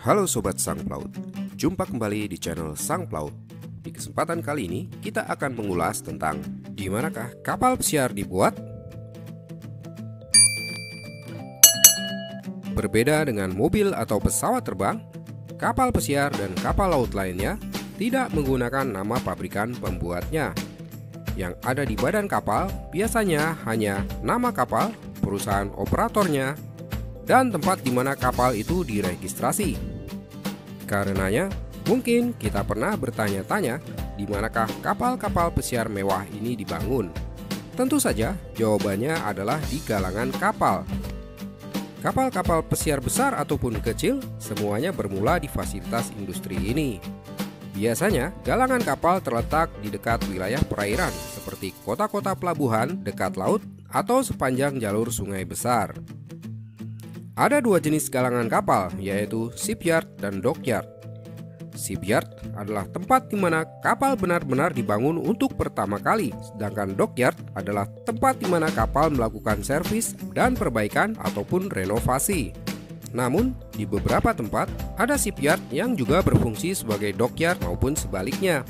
Halo Sobat Sang Pelaut, jumpa kembali di channel Sang Pelaut. Di kesempatan kali ini kita akan mengulas tentang di manakah kapal pesiar dibuat. Berbeda dengan mobil atau pesawat terbang, kapal pesiar dan kapal laut lainnya tidak menggunakan nama pabrikan pembuatnya. Yang ada di badan kapal biasanya hanya nama kapal, perusahaan operatornya, dan tempat di mana kapal itu diregistrasi. Karenanya, mungkin kita pernah bertanya-tanya di manakah kapal-kapal pesiar mewah ini dibangun. Tentu saja, jawabannya adalah di galangan kapal. Kapal-kapal pesiar besar ataupun kecil, semuanya bermula di fasilitas industri ini. Biasanya, galangan kapal terletak di dekat wilayah perairan, seperti kota-kota pelabuhan, dekat laut, atau sepanjang jalur sungai besar. Ada dua jenis galangan kapal, yaitu shipyard dan dockyard. Shipyard adalah tempat di mana kapal benar-benar dibangun untuk pertama kali, sedangkan dockyard adalah tempat di mana kapal melakukan servis dan perbaikan ataupun renovasi. Namun, di beberapa tempat ada shipyard yang juga berfungsi sebagai dockyard maupun sebaliknya.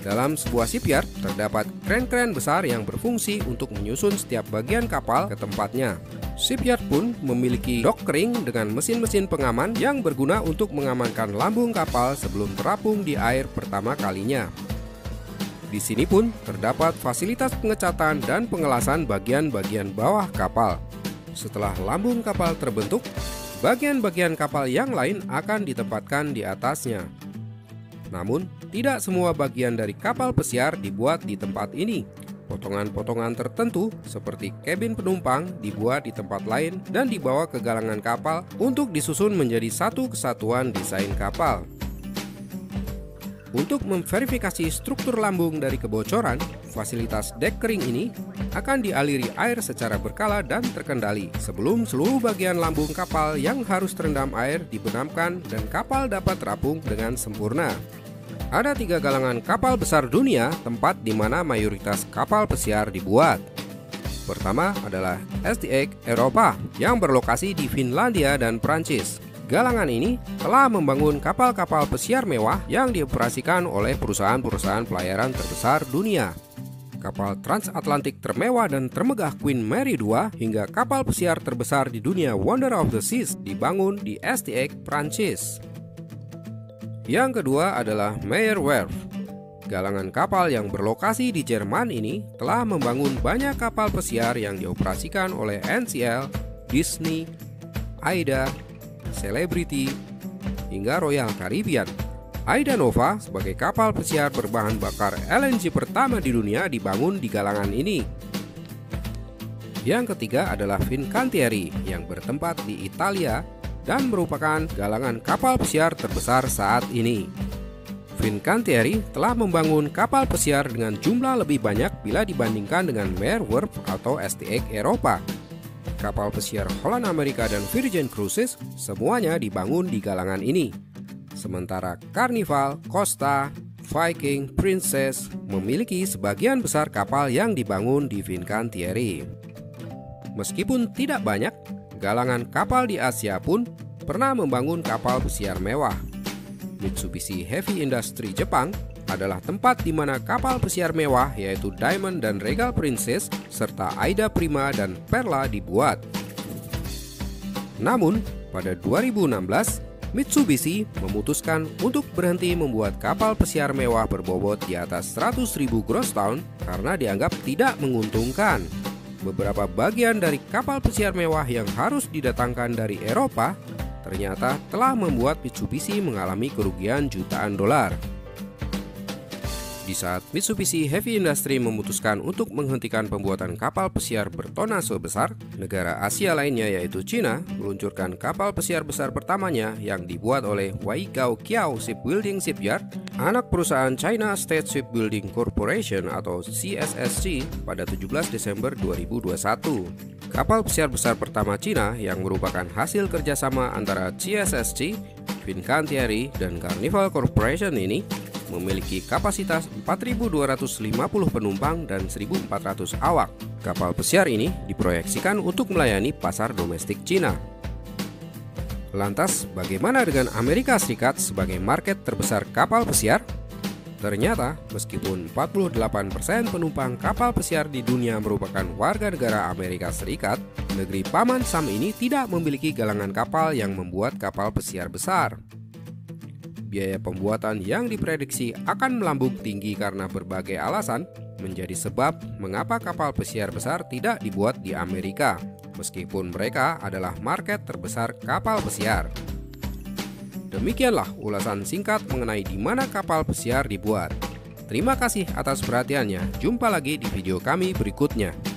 Dalam sebuah shipyard terdapat kren-kren besar yang berfungsi untuk menyusun setiap bagian kapal ke tempatnya. Shipyard pun memiliki dock kering dengan mesin-mesin pengaman yang berguna untuk mengamankan lambung kapal sebelum terapung di air pertama kalinya. Di sini pun terdapat fasilitas pengecatan dan pengelasan bagian-bagian bawah kapal. Setelah lambung kapal terbentuk, bagian-bagian kapal yang lain akan ditempatkan di atasnya. Namun, tidak semua bagian dari kapal pesiar dibuat di tempat ini. Potongan-potongan tertentu seperti kabin penumpang dibuat di tempat lain dan dibawa ke galangan kapal untuk disusun menjadi satu kesatuan desain kapal. Untuk memverifikasi struktur lambung dari kebocoran, fasilitas dek kering ini akan dialiri air secara berkala dan terkendali sebelum seluruh bagian lambung kapal yang harus terendam air dibenamkan dan kapal dapat terapung dengan sempurna. Ada 3 galangan kapal besar dunia tempat di mana mayoritas kapal pesiar dibuat. Pertama adalah STX Eropa yang berlokasi di Finlandia dan Prancis. Galangan ini telah membangun kapal-kapal pesiar mewah yang dioperasikan oleh perusahaan-perusahaan pelayaran terbesar dunia. Kapal transatlantik termewah dan termegah Queen Mary II hingga kapal pesiar terbesar di dunia Wonder of the Seas dibangun di STX Prancis. Yang kedua adalah Meyer Werft. Galangan kapal yang berlokasi di Jerman ini telah membangun banyak kapal pesiar yang dioperasikan oleh NCL, Disney, AIDA, Celebrity, hingga Royal Caribbean. AIDA Nova sebagai kapal pesiar berbahan bakar LNG pertama di dunia dibangun di galangan ini. Yang ketiga adalah Fincantieri yang bertempat di Italia dan merupakan galangan kapal pesiar terbesar saat ini. Fincantieri telah membangun kapal pesiar dengan jumlah lebih banyak bila dibandingkan dengan Meyer Werft atau STX Eropa. Kapal pesiar Holland Amerika dan Virgin Cruises semuanya dibangun di galangan ini. Sementara Carnival, Costa, Viking, Princess memiliki sebagian besar kapal yang dibangun di Fincantieri. Meskipun tidak banyak, galangan kapal di Asia pun pernah membangun kapal pesiar mewah. Mitsubishi Heavy Industry Jepang adalah tempat di mana kapal pesiar mewah yaitu Diamond dan Regal Princess serta Aida Prima dan Perla dibuat. Namun, pada 2016, Mitsubishi memutuskan untuk berhenti membuat kapal pesiar mewah berbobot di atas 100.000 gross ton karena dianggap tidak menguntungkan. Beberapa bagian dari kapal pesiar mewah yang harus didatangkan dari Eropa ternyata telah membuat Mitsubishi mengalami kerugian jutaan dolar. Di saat Mitsubishi Heavy Industry memutuskan untuk menghentikan pembuatan kapal pesiar bertonase besar, negara Asia lainnya yaitu China meluncurkan kapal pesiar besar pertamanya yang dibuat oleh Waigao Kiao Shipbuilding Shipyard, anak perusahaan China State Shipbuilding Corporation atau CSSC pada 17 Desember 2021. Kapal pesiar besar pertama China yang merupakan hasil kerjasama antara CSSC, Fincantieri, dan Carnival Corporation ini memiliki kapasitas 4.250 penumpang dan 1.400 awak. Kapal pesiar ini diproyeksikan untuk melayani pasar domestik Cina. Lantas, bagaimana dengan Amerika Serikat sebagai market terbesar kapal pesiar? Ternyata, meskipun 48% penumpang kapal pesiar di dunia merupakan warga negara Amerika Serikat, negeri Paman Sam ini tidak memiliki galangan kapal yang membuat kapal pesiar besar. Biaya pembuatan yang diprediksi akan melambung tinggi karena berbagai alasan, menjadi sebab mengapa kapal pesiar besar tidak dibuat di Amerika, meskipun mereka adalah market terbesar kapal pesiar. Demikianlah ulasan singkat mengenai di mana kapal pesiar dibuat. Terima kasih atas perhatiannya. Jumpa lagi di video kami berikutnya.